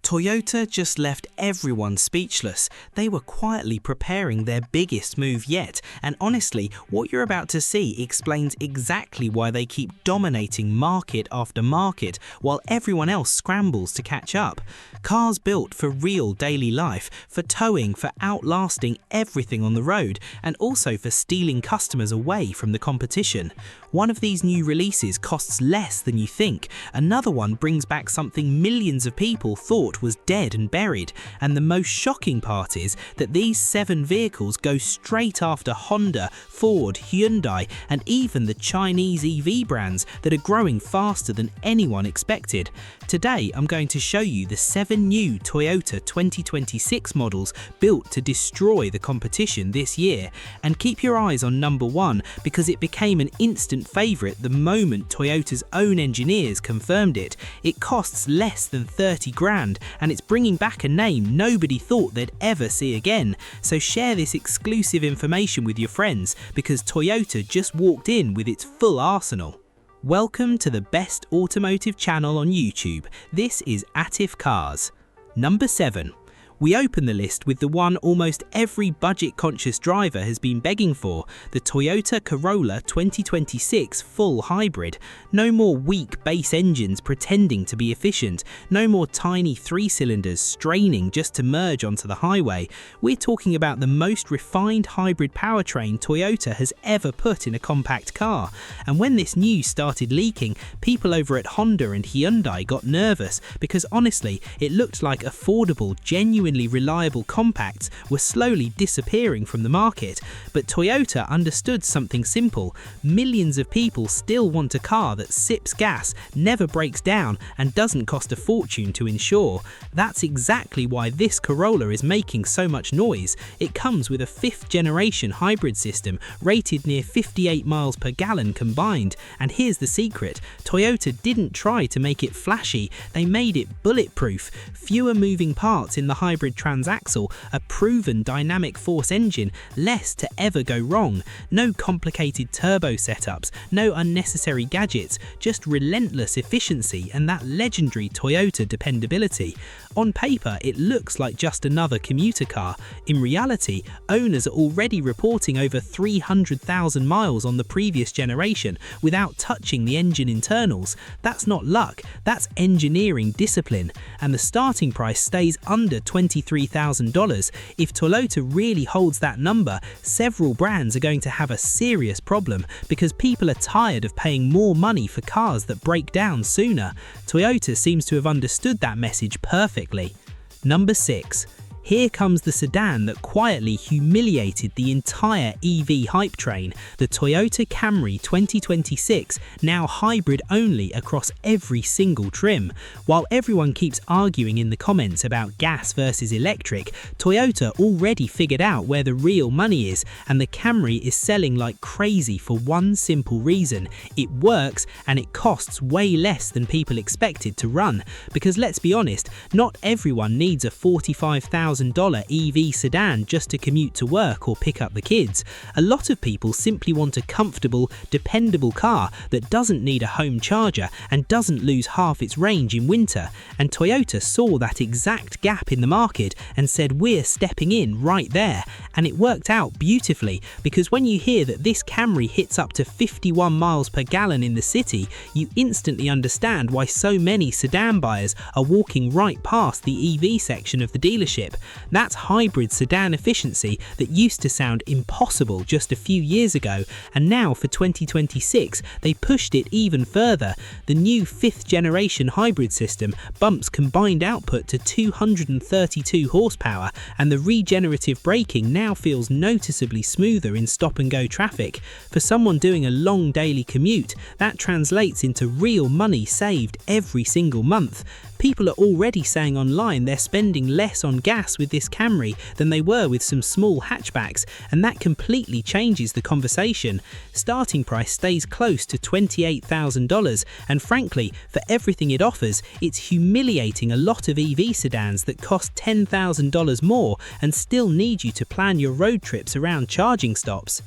Toyota just left everyone speechless. They were quietly preparing their biggest move yet, and honestly, what you're about to see explains exactly why they keep dominating market after market while everyone else scrambles to catch up. Cars built for real daily life, for towing, for outlasting everything on the road, and also for stealing customers away from the competition. One of these new releases costs less than you think. Another one brings back something millions of people thought was dead and buried, and the most shocking part is that these 7 vehicles go straight after Honda, Ford, Hyundai, and even the Chinese EV brands that are growing faster than anyone expected. Today I'm going to show you the 7 new Toyota 2026 models built to destroy the competition this year, and keep your eyes on number 1 because it became an instant favourite the moment Toyota's own engineers confirmed it. It costs less than 30 grand and it's bringing back a name nobody thought they'd ever see again. So share this exclusive information with your friends because Toyota just walked in with its full arsenal. Welcome to the best automotive channel on YouTube. This is Atif Cars. Number 7. We open the list with the one almost every budget-conscious driver has been begging for, the Toyota Corolla 2026 full hybrid. No more weak base engines pretending to be efficient, no more tiny 3-cylinders straining just to merge onto the highway. We're talking about the most refined hybrid powertrain Toyota has ever put in a compact car. And when this news started leaking, people over at Honda and Hyundai got nervous because honestly, it looked like affordable, genuinely reliable compacts were slowly disappearing from the market. But Toyota understood something simple. Millions of people still want a car that sips gas, never breaks down, and doesn't cost a fortune to insure. That's exactly why this Corolla is making so much noise. It comes with a 5th generation hybrid system rated near 58 miles per gallon combined. And here's the secret. Toyota didn't try to make it flashy, they made it bulletproof. Fewer moving parts in the hybrid transaxle, a proven dynamic force engine, less to ever go wrong. No complicated turbo setups, no unnecessary gadgets, just relentless efficiency and that legendary Toyota dependability. On paper, it looks like just another commuter car. In reality, owners are already reporting over 300,000 miles on the previous generation without touching the engine internals. That's not luck, that's engineering discipline. And the starting price stays under $23,000. If Toyota really holds that number, several brands are going to have a serious problem because people are tired of paying more money for cars that break down sooner. Toyota seems to have understood that message perfectly. Number 6. Here comes the sedan that quietly humiliated the entire EV hype train, the Toyota Camry 2026, now hybrid only across every single trim. While everyone keeps arguing in the comments about gas versus electric, Toyota already figured out where the real money is, and the Camry is selling like crazy for one simple reason. It works and it costs way less than people expected to run. Because let's be honest, not everyone needs a $45,000 EV sedan just to commute to work or pick up the kids. A lot of people simply want a comfortable, dependable car that doesn't need a home charger and doesn't lose half its range in winter. And Toyota saw that exact gap in the market and said we're stepping in right there. And it worked out beautifully because when you hear that this Camry hits up to 51 miles per gallon in the city, you instantly understand why so many sedan buyers are walking right past the EV section of the dealership. That's hybrid sedan efficiency that used to sound impossible just a few years ago, and now for 2026 they pushed it even further. The new 5th generation hybrid system bumps combined output to 232 horsepower, and the regenerative braking now feels noticeably smoother in stop-and-go traffic. For someone doing a long daily commute, that translates into real money saved every single month. People are already saying online they're spending less on gas with this Camry than they were with some small hatchbacks, and that completely changes the conversation. Starting price stays close to $28,000, and frankly, for everything it offers, it's humiliating a lot of EV sedans that cost $10,000 more and still need you to plan your road trips around charging stops.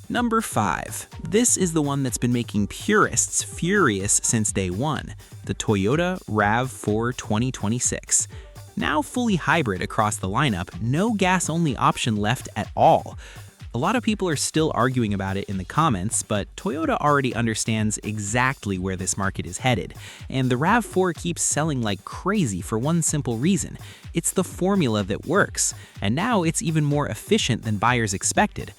Number 5. This is the one that's been making purists furious since day one, the Toyota RAV4 2026. Now fully hybrid across the lineup, no gas-only option left at all. A lot of people are still arguing about it in the comments, but Toyota already understands exactly where this market is headed, and the RAV4 keeps selling like crazy for one simple reason. It's the formula that works, and now it's even more efficient than buyers expected.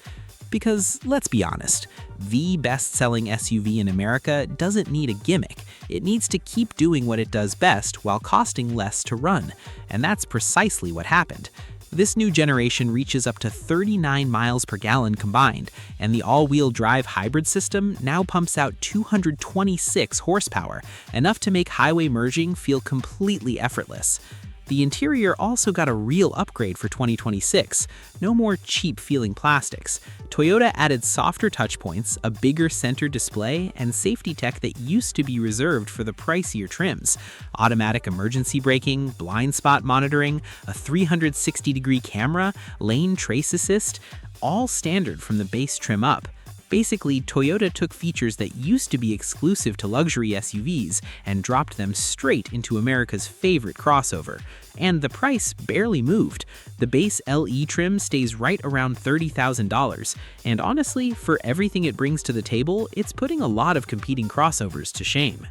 Because, let's be honest, the best-selling SUV in America doesn't need a gimmick. It needs to keep doing what it does best while costing less to run, and that's precisely what happened. This new generation reaches up to 39 miles per gallon combined, and the all-wheel drive hybrid system now pumps out 226 horsepower, enough to make highway merging feel completely effortless. The interior also got a real upgrade for 2026. No more cheap-feeling plastics. Toyota added softer touchpoints, a bigger center display, and safety tech that used to be reserved for the pricier trims. Automatic emergency braking, blind spot monitoring, a 360-degree camera, lane trace assist, all standard from the base trim up. Basically, Toyota took features that used to be exclusive to luxury SUVs and dropped them straight into America's favorite crossover. And the price barely moved. The base LE trim stays right around $30,000. And honestly, for everything it brings to the table, it's putting a lot of competing crossovers to shame.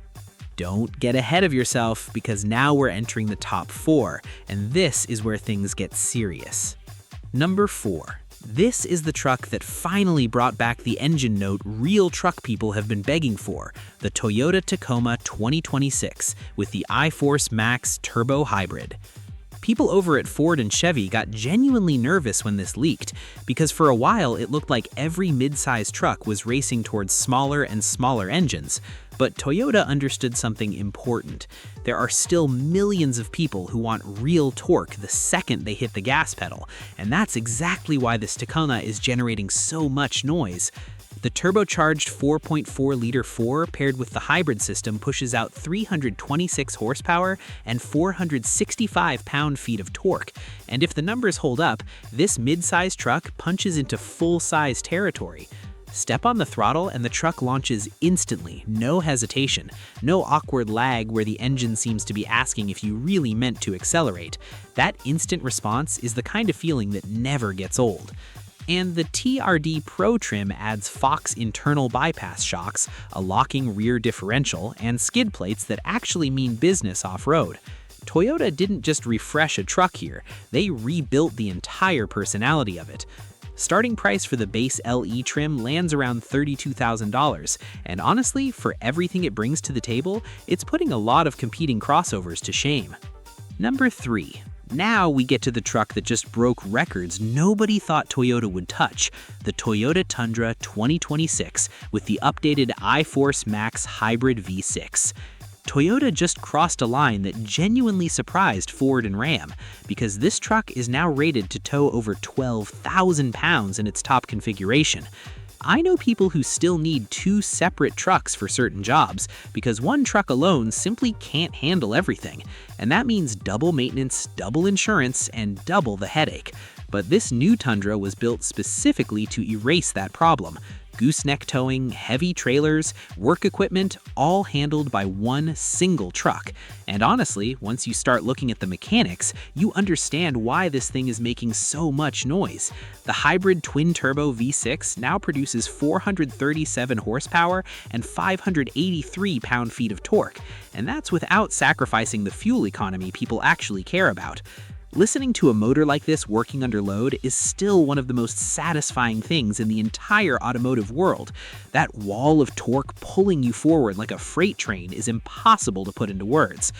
Don't get ahead of yourself, because now we're entering the top 4, and this is where things get serious. Number 4. This is the truck that finally brought back the engine note real truck people have been begging for, the Toyota Tacoma 2026 with the iForce Max Turbo Hybrid. People over at Ford and Chevy got genuinely nervous when this leaked, because for a while it looked like every mid-size truck was racing towards smaller and smaller engines. But Toyota understood something important. There are still millions of people who want real torque the second they hit the gas pedal, and that's exactly why this Tacoma is generating so much noise. The turbocharged 4.4-liter 4 paired with the hybrid system pushes out 326 horsepower and 465 pound-feet of torque. And if the numbers hold up, this mid-size truck punches into full-size territory. Step on the throttle and the truck launches instantly, no hesitation, no awkward lag where the engine seems to be asking if you really meant to accelerate. That instant response is the kind of feeling that never gets old. And the TRD Pro trim adds Fox internal bypass shocks, a locking rear differential, and skid plates that actually mean business off-road. Toyota didn't just refresh a truck here, they rebuilt the entire personality of it. Starting price for the base LE trim lands around $32,000, and honestly, for everything it brings to the table, it's putting a lot of competing crossovers to shame. Number 3. Now we get to the truck that just broke records nobody thought Toyota would touch, the Toyota Tundra 2026 with the updated iForce Max Hybrid V6. Toyota just crossed a line that genuinely surprised Ford and Ram, because this truck is now rated to tow over 12,000 pounds in its top configuration. I know people who still need 2 separate trucks for certain jobs, because one truck alone simply can't handle everything, and that means double maintenance, double insurance, and double the headache. But this new Tundra was built specifically to erase that problem. Gooseneck towing, heavy trailers, work equipment, all handled by one single truck. And honestly, once you start looking at the mechanics, you understand why this thing is making so much noise. The hybrid twin-turbo V6 now produces 437 horsepower and 583 pound-feet of torque, and that's without sacrificing the fuel economy people actually care about. Listening to a motor like this working under load is still one of the most satisfying things in the entire automotive world. That wall of torque pulling you forward like a freight train is impossible to put into words.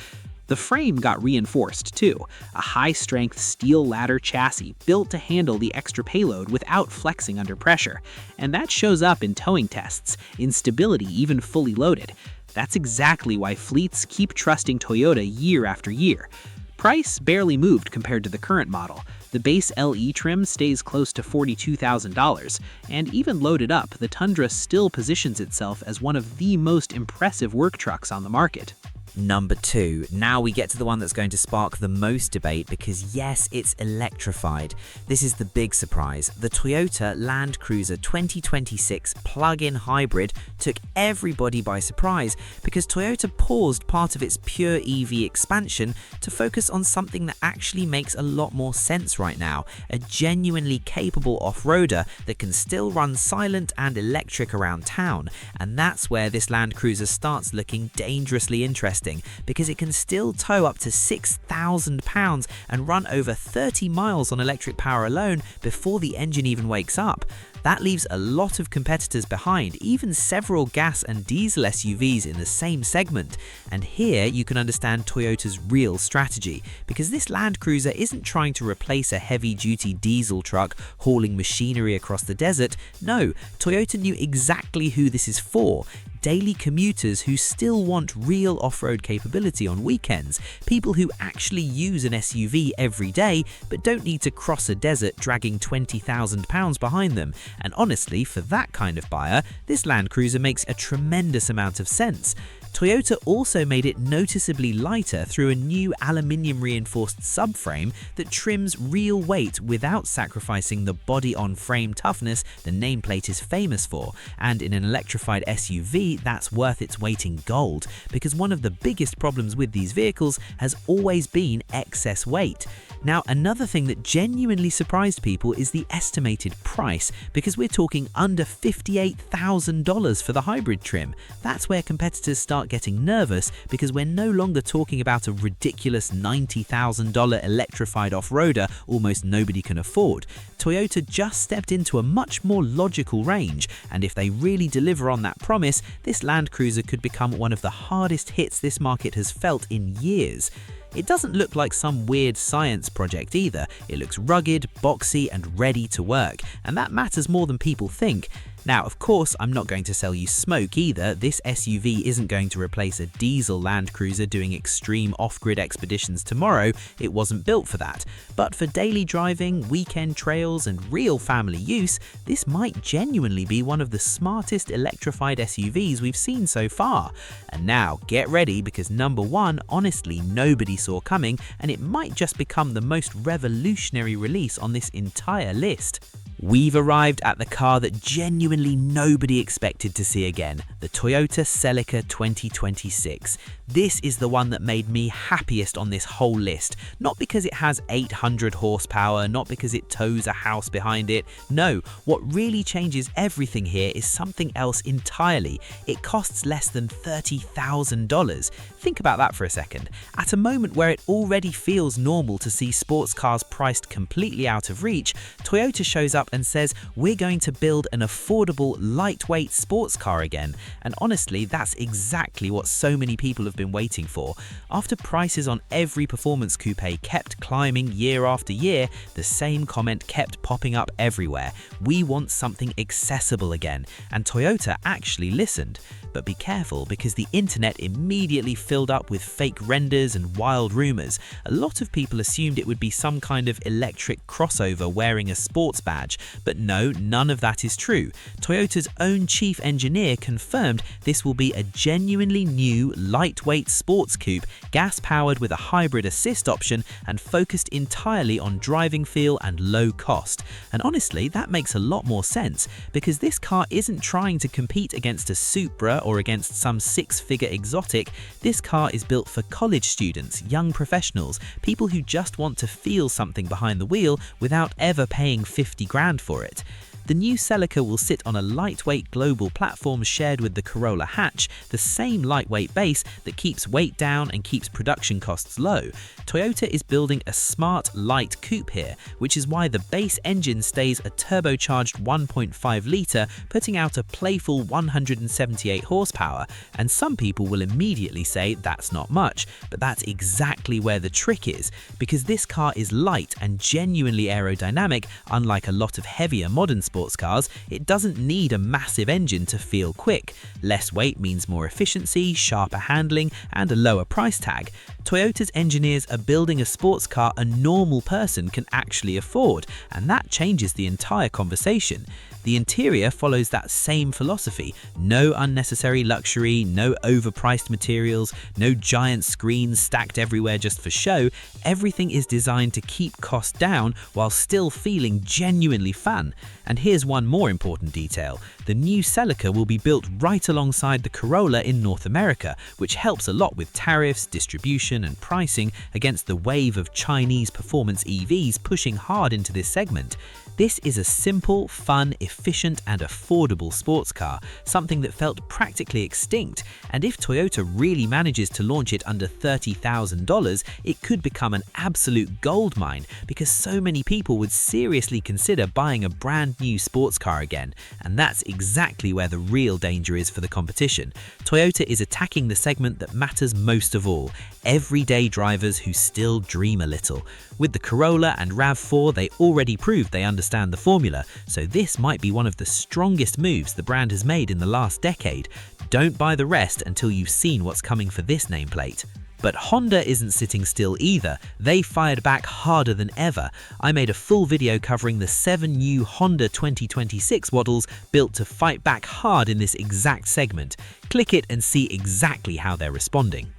The frame got reinforced too, a high-strength steel ladder chassis built to handle the extra payload without flexing under pressure. And that shows up in towing tests, in stability even fully loaded. That's exactly why fleets keep trusting Toyota year after year. Price barely moved compared to the current model. The base LE trim stays close to $42,000, and even loaded up, the Tundra still positions itself as one of the most impressive work trucks on the market. Number 2. Now we get to the one that's going to spark the most debate because yes, it's electrified. This is the big surprise. The Toyota Land Cruiser 2026 plug-in hybrid took everybody by surprise because Toyota paused part of its pure EV expansion to focus on something that actually makes a lot more sense right now, a genuinely capable off-roader that can still run silent and electric around town. And that's where this Land Cruiser starts looking dangerously interesting, because it can still tow up to 6,000 pounds and run over 30 miles on electric power alone before the engine even wakes up. That leaves a lot of competitors behind, even several gas and diesel SUVs in the same segment. And here you can understand Toyota's real strategy, because this Land Cruiser isn't trying to replace a heavy-duty diesel truck hauling machinery across the desert. No, Toyota knew exactly who this is for. Daily commuters who still want real off-road capability on weekends, people who actually use an SUV every day but don't need to cross a desert dragging 20,000 pounds behind them. And honestly, for that kind of buyer, this Land Cruiser makes a tremendous amount of sense. Toyota also made it noticeably lighter through a new aluminium-reinforced subframe that trims real weight without sacrificing the body-on-frame toughness the nameplate is famous for. And in an electrified SUV, that's worth its weight in gold, because one of the biggest problems with these vehicles has always been excess weight. Now, another thing that genuinely surprised people is the estimated price, because we're talking under $58,000 for the hybrid trim. That's where competitors start getting nervous, because we're no longer talking about a ridiculous $90,000 electrified off-roader almost nobody can afford. Toyota just stepped into a much more logical range, and if they really deliver on that promise, this Land Cruiser could become one of the hardest hits this market has felt in years. It doesn't look like some weird science project either. It looks rugged, boxy, and ready to work, and that matters more than people think. Now, of course, I'm not going to sell you smoke either. This SUV isn't going to replace a diesel Land Cruiser doing extreme off-grid expeditions tomorrow. It wasn't built for that. But for daily driving, weekend trails, and real family use, this might genuinely be one of the smartest electrified SUVs we've seen so far. And now, get ready, because number 1, honestly, nobody saw coming, and it might just become the most revolutionary release on this entire list. We've arrived at the car that genuinely nobody expected to see again, the Toyota Celica 2026. This is the one that made me happiest on this whole list. Not because it has 800 horsepower, not because it tows a house behind it. No, what really changes everything here is something else entirely. It costs less than $30,000. Think about that for a second. At a moment where it already feels normal to see sports cars priced completely out of reach, Toyota shows up and says, we're going to build an affordable, lightweight sports car again. And honestly, that's exactly what so many people have been waiting for. After prices on every performance coupe kept climbing year after year, the same comment kept popping up everywhere. We want something accessible again. And Toyota actually listened. But be careful, because the internet immediately filled up with fake renders and wild rumors. A lot of people assumed it would be some kind of electric crossover wearing a sports badge, but no, none of that is true. Toyota's own chief engineer confirmed this will be a genuinely new, lightweight sports coupe, gas-powered with a hybrid assist option and focused entirely on driving feel and low cost. And honestly, that makes a lot more sense, because this car isn't trying to compete against a Supra or against some six-figure exotic. This car is built for college students, young professionals, people who just want to feel something behind the wheel without ever paying 50 grand for it. The new Celica will sit on a lightweight global platform shared with the Corolla hatch, the same lightweight base that keeps weight down and keeps production costs low. Toyota is building a smart, light coupe here, which is why the base engine stays a turbocharged 1.5 litre, putting out a playful 178 horsepower. And some people will immediately say that's not much, but that's exactly where the trick is, because this car is light and genuinely aerodynamic. Unlike a lot of heavier modern sports cars, it doesn't need a massive engine to feel quick. Less weight means more efficiency, sharper handling, and a lower price tag. Toyota's engineers are building a sports car a normal person can actually afford, and that changes the entire conversation. The interior follows that same philosophy. No unnecessary luxury, no overpriced materials, no giant screens stacked everywhere just for show. Everything is designed to keep costs down while still feeling genuinely fun. And here's one more important detail. The new Celica will be built right alongside the Corolla in North America, which helps a lot with tariffs, distribution, and pricing against the wave of Chinese performance EVs pushing hard into this segment. This is a simple, fun, efficient, and affordable sports car, something that felt practically extinct, and if Toyota really manages to launch it under $30,000, it could become an absolute goldmine because so many people would seriously consider buying a brand new sports car again, and that's exactly where the real danger is for the competition. Toyota is attacking the segment that matters most of all, everyday drivers who still dream a little. With the Corolla and RAV4, they already proved they understand the formula, so this might be one of the strongest moves the brand has made in the last decade. Don't buy the rest until you've seen what's coming for this nameplate. But Honda isn't sitting still either. They fired back harder than ever. I made a full video covering the 7 new Honda 2026 models built to fight back hard in this exact segment. Click it and see exactly how they're responding.